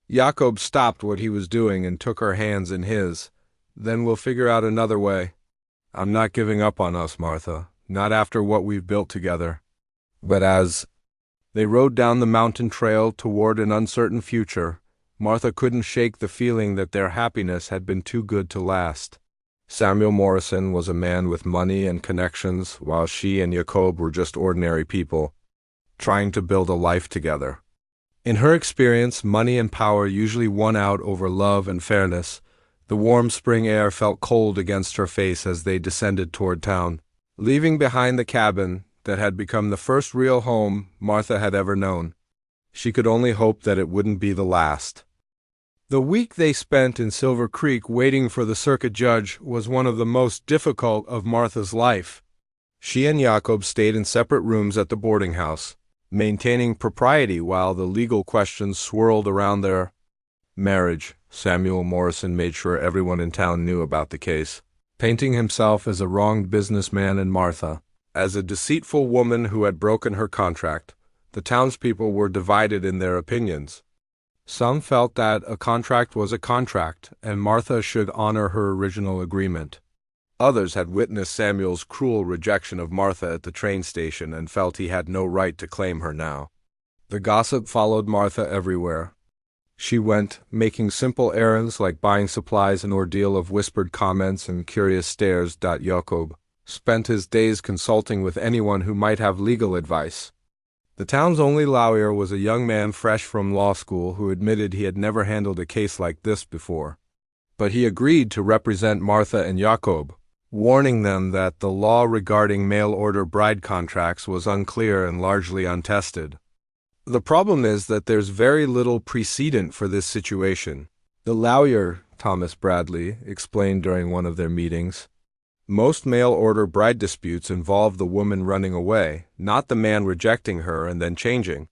Jacob stopped what he was doing and took her hands in his. Then we'll figure out another way. I'm not giving up on us, Martha, not after what we've built together. But as they rode down the mountain trail toward an uncertain future, Martha couldn't shake the feeling that their happiness had been too good to last. Samuel Morrison was a man with money and connections, while she and Jacob were just ordinary people, trying to build a life together. In her experience, money and power usually won out over love and fairness. The warm spring air felt cold against her face as they descended toward town, leaving behind the cabin that had become the first real home Martha had ever known. She could only hope that it wouldn't be the last. The week they spent in Silver Creek waiting for the circuit judge was one of the most difficult of Martha's life. She and Jakob stayed in separate rooms at the boarding house, maintaining propriety while the legal questions swirled around their marriage. Samuel Morrison made sure everyone in town knew about the case, painting himself as a wronged businessman and Martha as a deceitful woman who had broken her contract. The townspeople were divided in their opinions. Some felt that a contract was a contract, and Martha should honor her original agreement. Others had witnessed Samuel's cruel rejection of Martha at the train station and felt he had no right to claim her now. The gossip followed Martha everywhere. She went, making simple errands like buying supplies, an ordeal of whispered comments and curious stares. Jakob spent his days consulting with anyone who might have legal advice. The town's only lawyer was a young man fresh from law school who admitted he had never handled a case like this before. But he agreed to represent Martha and Jakob, warning them that the law regarding mail-order bride contracts was unclear and largely untested. The problem is that there's very little precedent for this situation, the lawyer, Thomas Bradley, explained during one of their meetings. Most mail-order bride disputes involve the woman running away, not the man rejecting her and then changing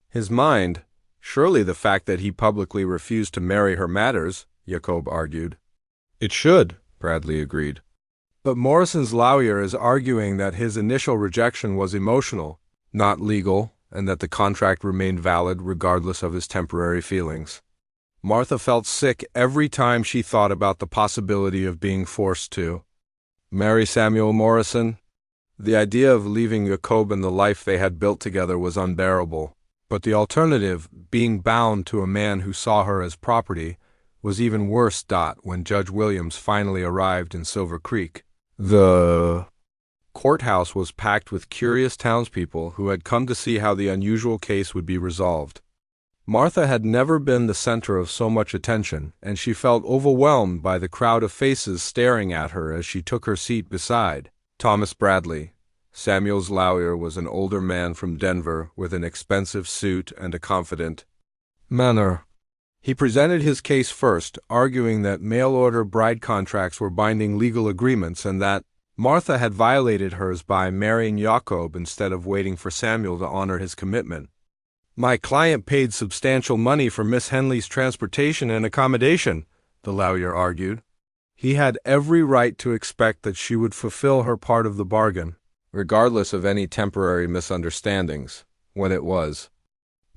his mind. Surely the fact that he publicly refused to marry her matters, Jakob argued. It should, Bradley agreed. But Morrison's lawyer is arguing that his initial rejection was emotional, not legal, and that the contract remained valid regardless of his temporary feelings. Martha felt sick every time she thought about the possibility of being forced to marry Samuel Morrison. The idea of leaving Jakob and the life they had built together was unbearable, but the alternative, being bound to a man who saw her as property, was even worse. When Judge Williams finally arrived in Silver Creek, the courthouse was packed with curious townspeople who had come to see how the unusual case would be resolved. Martha had never been the center of so much attention, and she felt overwhelmed by the crowd of faces staring at her as she took her seat beside Thomas Bradley. Samuel's lawyer was an older man from Denver with an expensive suit and a confident manner. He presented his case first, arguing that mail-order bride contracts were binding legal agreements and that Martha had violated hers by marrying Jakob instead of waiting for Samuel to honor his commitment. My client paid substantial money for Miss Henley's transportation and accommodation, the lawyer argued. He had every right to expect that she would fulfill her part of the bargain, regardless of any temporary misunderstandings, when it was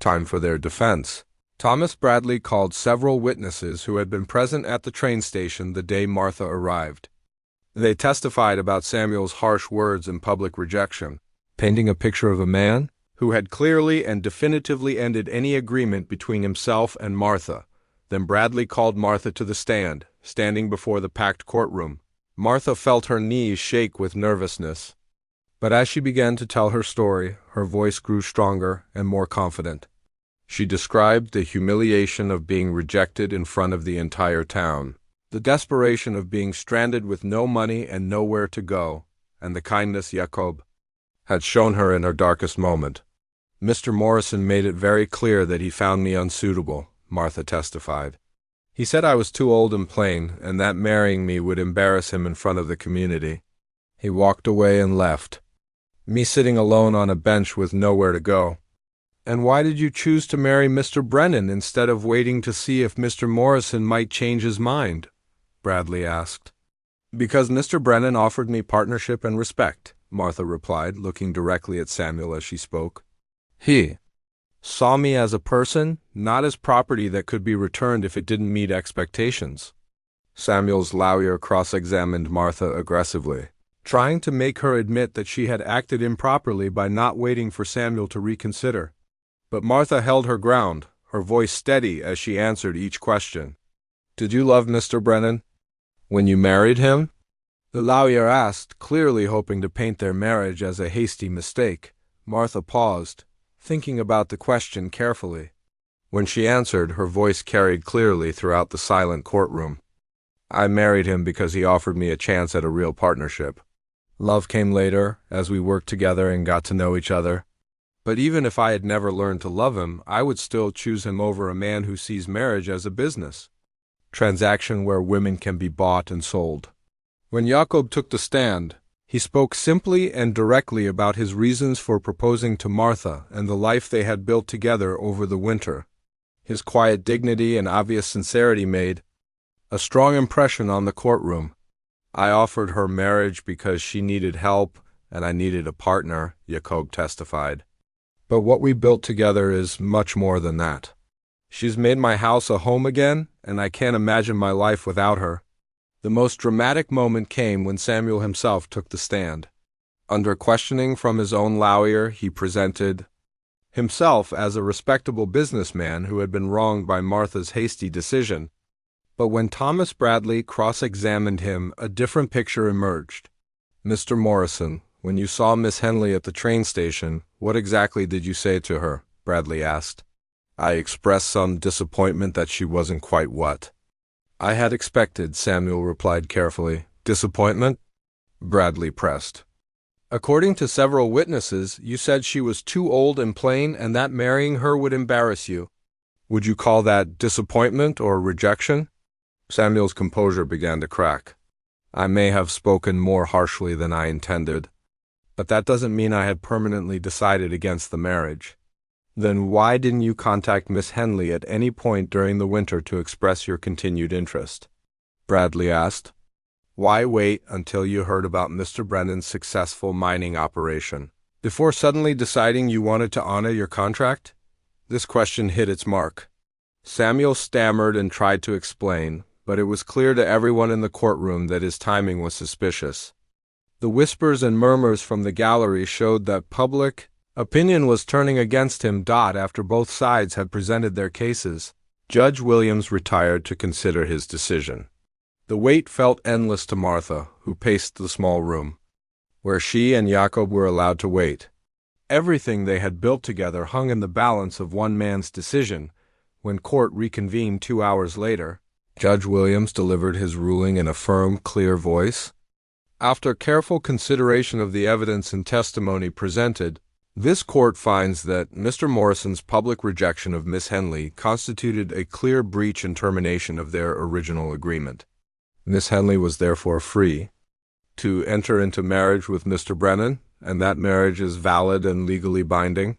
time for their defense. Thomas Bradley called several witnesses who had been present at the train station the day Martha arrived. They testified about Samuel's harsh words and public rejection, painting a picture of a man who had clearly and definitively ended any agreement between himself and Martha. Then Bradley called Martha to the stand, standing before the packed courtroom. Martha felt her knees shake with nervousness. But as she began to tell her story, her voice grew stronger and more confident. She described the humiliation of being rejected in front of the entire town, the desperation of being stranded with no money and nowhere to go, and the kindness Jakob had shown her in her darkest moment. Mr. Morrison made it very clear that he found me unsuitable, Martha testified. He said I was too old and plain, and that marrying me would embarrass him in front of the community. He walked away and left, me sitting alone on a bench with nowhere to go. And why did you choose to marry Mr. Brennan instead of waiting to see if Mr. Morrison might change his mind? Bradley asked. Because Mr. Brennan offered me partnership and respect, Martha replied, looking directly at Samuel as she spoke. He saw me as a person, not as property that could be returned if it didn't meet expectations. Samuel's lawyer cross-examined Martha aggressively, trying to make her admit that she had acted improperly by not waiting for Samuel to reconsider. But Martha held her ground, her voice steady as she answered each question. Did you love Mr. Brennan when you married him? The lawyer asked, clearly hoping to paint their marriage as a hasty mistake. Martha paused, thinking about the question carefully. When she answered, her voice carried clearly throughout the silent courtroom. I married him because he offered me a chance at a real partnership. Love came later, as we worked together and got to know each other. But even if I had never learned to love him, I would still choose him over a man who sees marriage as a business transaction where women can be bought and sold. When Jakob took the stand, he spoke simply and directly about his reasons for proposing to Martha and the life they had built together over the winter. His quiet dignity and obvious sincerity made a strong impression on the courtroom. I offered her marriage because she needed help and I needed a partner, Jakob testified. But what we built together is much more than that. She's made my house a home again, and I can't imagine my life without her. The most dramatic moment came when Samuel himself took the stand. Under questioning from his own lawyer, he presented himself as a respectable businessman who had been wronged by Martha's hasty decision. But when Thomas Bradley cross-examined him, a different picture emerged. "Mr. Morrison, when you saw Miss Henley at the train station, what exactly did you say to her?" Bradley asked. "I expressed some disappointment that she wasn't quite what I had expected," Samuel replied carefully. "Disappointment?" Bradley pressed. "According to several witnesses, you said she was too old and plain and that marrying her would embarrass you. Would you call that disappointment or rejection?" Samuel's composure began to crack. "I may have spoken more harshly than I intended, but that doesn't mean I had permanently decided against the marriage." "Then why didn't you contact Miss Henley at any point during the winter to express your continued interest?" Bradley asked. "Why wait until you heard about Mr. Brennan's successful mining operation before suddenly deciding you wanted to honor your contract?" This question hit its mark. Samuel stammered and tried to explain, but it was clear to everyone in the courtroom that his timing was suspicious. The whispers and murmurs from the gallery showed that public opinion was turning against him. After both sides had presented their cases, Judge Williams retired to consider his decision. The wait felt endless to Martha, who paced the small room, where she and Jakob were allowed to wait. Everything they had built together hung in the balance of one man's decision. When court reconvened 2 hours later, Judge Williams delivered his ruling in a firm, clear voice. "After careful consideration of the evidence and testimony presented, this court finds that Mr. Morrison's public rejection of Miss Henley constituted a clear breach and termination of their original agreement. Miss Henley was therefore free to enter into marriage with Mr. Brennan, and that marriage is valid and legally binding."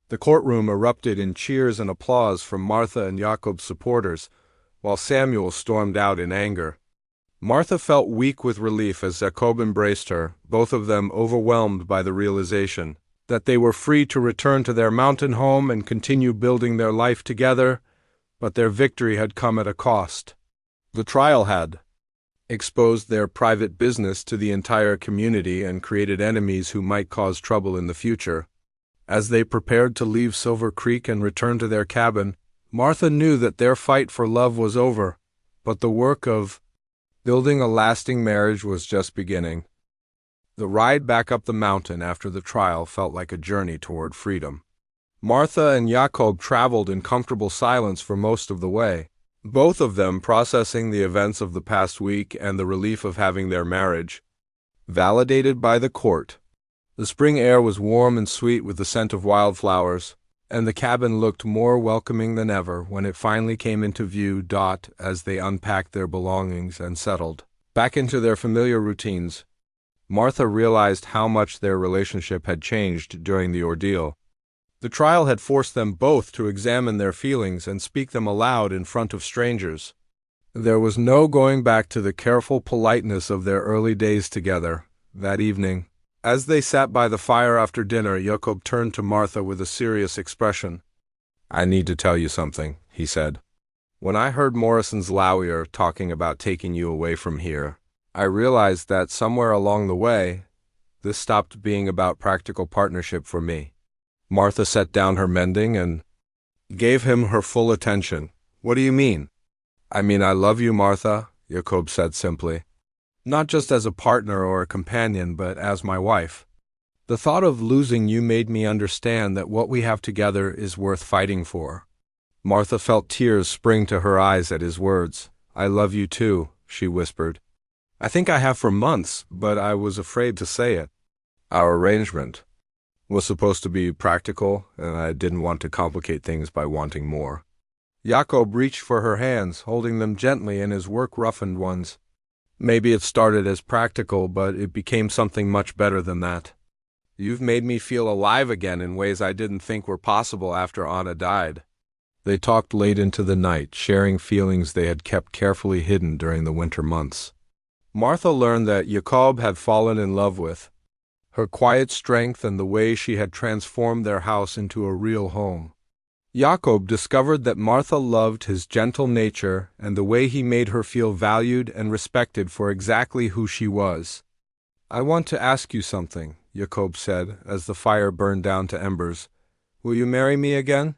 The courtroom erupted in cheers and applause from Martha and Jakob's supporters, while Samuel stormed out in anger. Martha felt weak with relief as Jakob embraced her, both of them overwhelmed by the realization that they were free to return to their mountain home and continue building their life together, but their victory had come at a cost. The trial had exposed their private business to the entire community and created enemies who might cause trouble in the future. As they prepared to leave Silver Creek and return to their cabin, Martha knew that their fight for love was over, but the work of building a lasting marriage was just beginning. The ride back up the mountain after the trial felt like a journey toward freedom. Martha and Jakob traveled in comfortable silence for most of the way, both of them processing the events of the past week and the relief of having their marriage validated by the court. The spring air was warm and sweet with the scent of wildflowers, and the cabin looked more welcoming than ever when it finally came into view. As they unpacked their belongings and settled back into their familiar routines, Martha realized how much their relationship had changed during the ordeal. The trial had forced them both to examine their feelings and speak them aloud in front of strangers. There was no going back to the careful politeness of their early days together. That evening, as they sat by the fire after dinner, Jakob turned to Martha with a serious expression. "I need to tell you something," he said. "When I heard Morrison's lawyer talking about taking you away from here, I realized that somewhere along the way, this stopped being about practical partnership for me." Martha set down her mending and gave him her full attention. "What do you mean?" "I mean I love you, Martha," Jakob said simply. "Not just as a partner or a companion, but as my wife. The thought of losing you made me understand that what we have together is worth fighting for." Martha felt tears spring to her eyes at his words. "I love you too," she whispered. "I think I have for months, but I was afraid to say it." "Our arrangement," was supposed to be practical, and I didn't want to complicate things by wanting more. Jakob reached for her hands, holding them gently in his work-roughened ones. Maybe it started as practical, but it became something much better than that. You've made me feel alive again in ways I didn't think were possible after Anna died. They talked late into the night, sharing feelings they had kept carefully hidden during the winter months. Martha learned that Jakob had fallen in love with her quiet strength and the way she had transformed their house into a real home. Jakob discovered that Martha loved his gentle nature and the way he made her feel valued and respected for exactly who she was. "I want to ask you something," Jakob said, as the fire burned down to embers. "Will you marry me again?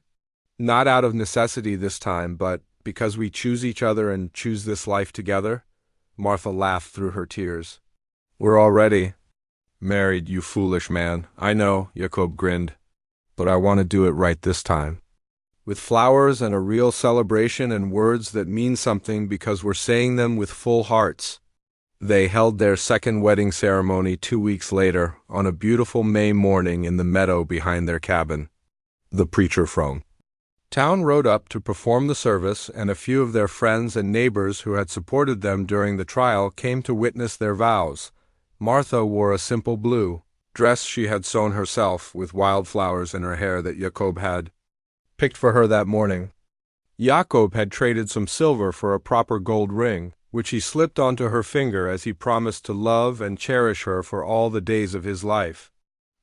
Not out of necessity this time, but because we choose each other and choose this life together?" Martha laughed through her tears. "We're already married, you foolish man." "I know," Jakob grinned, "but I want to do it right this time. With flowers and a real celebration and words that mean something because we're saying them with full hearts." They held their second wedding ceremony 2 weeks later, on a beautiful May morning in the meadow behind their cabin. The preacher from town rode up to perform the service, and a few of their friends and neighbors who had supported them during the trial came to witness their vows. Martha wore a simple blue dress she had sewn herself, with wildflowers in her hair that Jakob had picked for her that morning. Jakob had traded some silver for a proper gold ring, which he slipped onto her finger as he promised to love and cherish her for all the days of his life.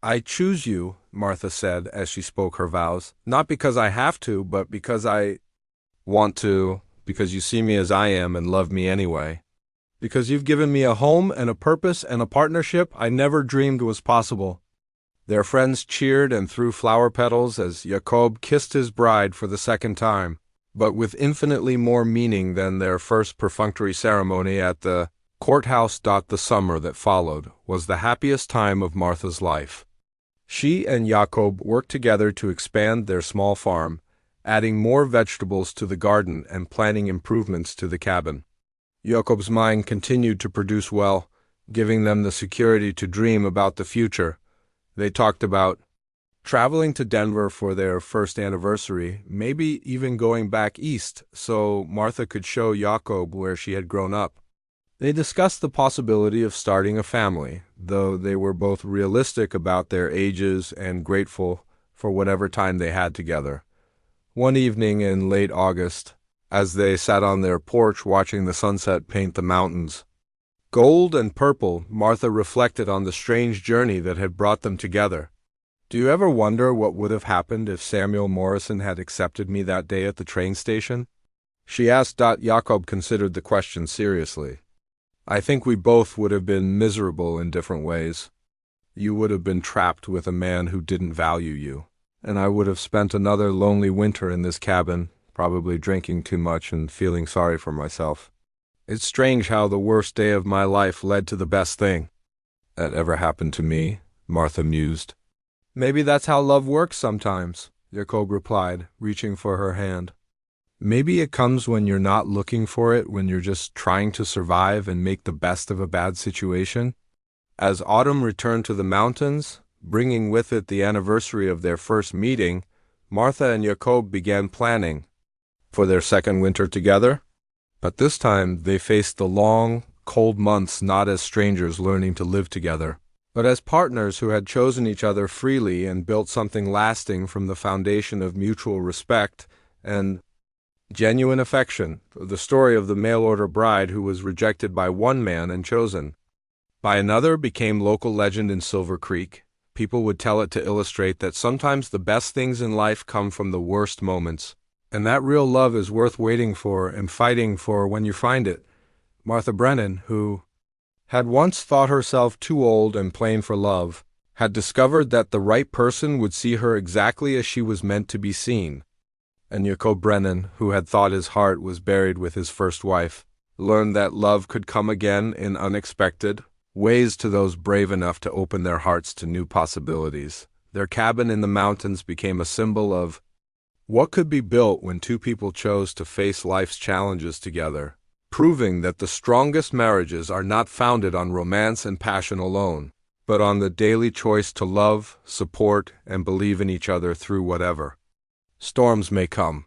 "I choose you," Martha said as she spoke her vows, "not because I have to, but because I want to, because you see me as I am and love me anyway. Because you've given me a home and a purpose and a partnership I never dreamed was possible." Their friends cheered and threw flower petals as Jakob kissed his bride for the second time, but with infinitely more meaning than their first perfunctory ceremony at the courthouse. The summer that followed was the happiest time of Martha's life. She and Jakob worked together to expand their small farm, adding more vegetables to the garden and planning improvements to the cabin. Jakob's mind continued to produce well, giving them the security to dream about the future. They talked about traveling to Denver for their first anniversary, maybe even going back east so Martha could show Jakob where she had grown up. They discussed the possibility of starting a family, though they were both realistic about their ages and grateful for whatever time they had together. One evening in late August, as they sat on their porch watching the sunset paint the mountains gold and purple, Martha reflected on the strange journey that had brought them together. "Do you ever wonder what would have happened if Samuel Morrison had accepted me that day at the train station?" she asked. Jakob considered the question seriously. "I think we both would have been miserable in different ways. You would have been trapped with a man who didn't value you, and I would have spent another lonely winter in this cabin, probably drinking too much and feeling sorry for myself. It's strange how the worst day of my life led to the best thing that ever happened to me," Martha mused. "Maybe that's how love works sometimes," Jakob replied, reaching for her hand. "Maybe it comes when you're not looking for it, when you're just trying to survive and make the best of a bad situation." As autumn returned to the mountains, bringing with it the anniversary of their first meeting, Martha and Jakob began planning for their second winter together. But this time they faced the long, cold months not as strangers learning to live together, but as partners who had chosen each other freely and built something lasting from the foundation of mutual respect and genuine affection. The story of the mail-order bride who was rejected by one man and chosen by another became local legend in Silver Creek. People would tell it to illustrate that sometimes the best things in life come from the worst moments, and that real love is worth waiting for and fighting for when you find it. Martha Brennan, who had once thought herself too old and plain for love, had discovered that the right person would see her exactly as she was meant to be seen. And Jakob Brennan, who had thought his heart was buried with his first wife, learned that love could come again in unexpected ways to those brave enough to open their hearts to new possibilities. Their cabin in the mountains became a symbol of what could be built when two people chose to face life's challenges together, proving that the strongest marriages are not founded on romance and passion alone, but on the daily choice to love, support, and believe in each other through whatever storms may come.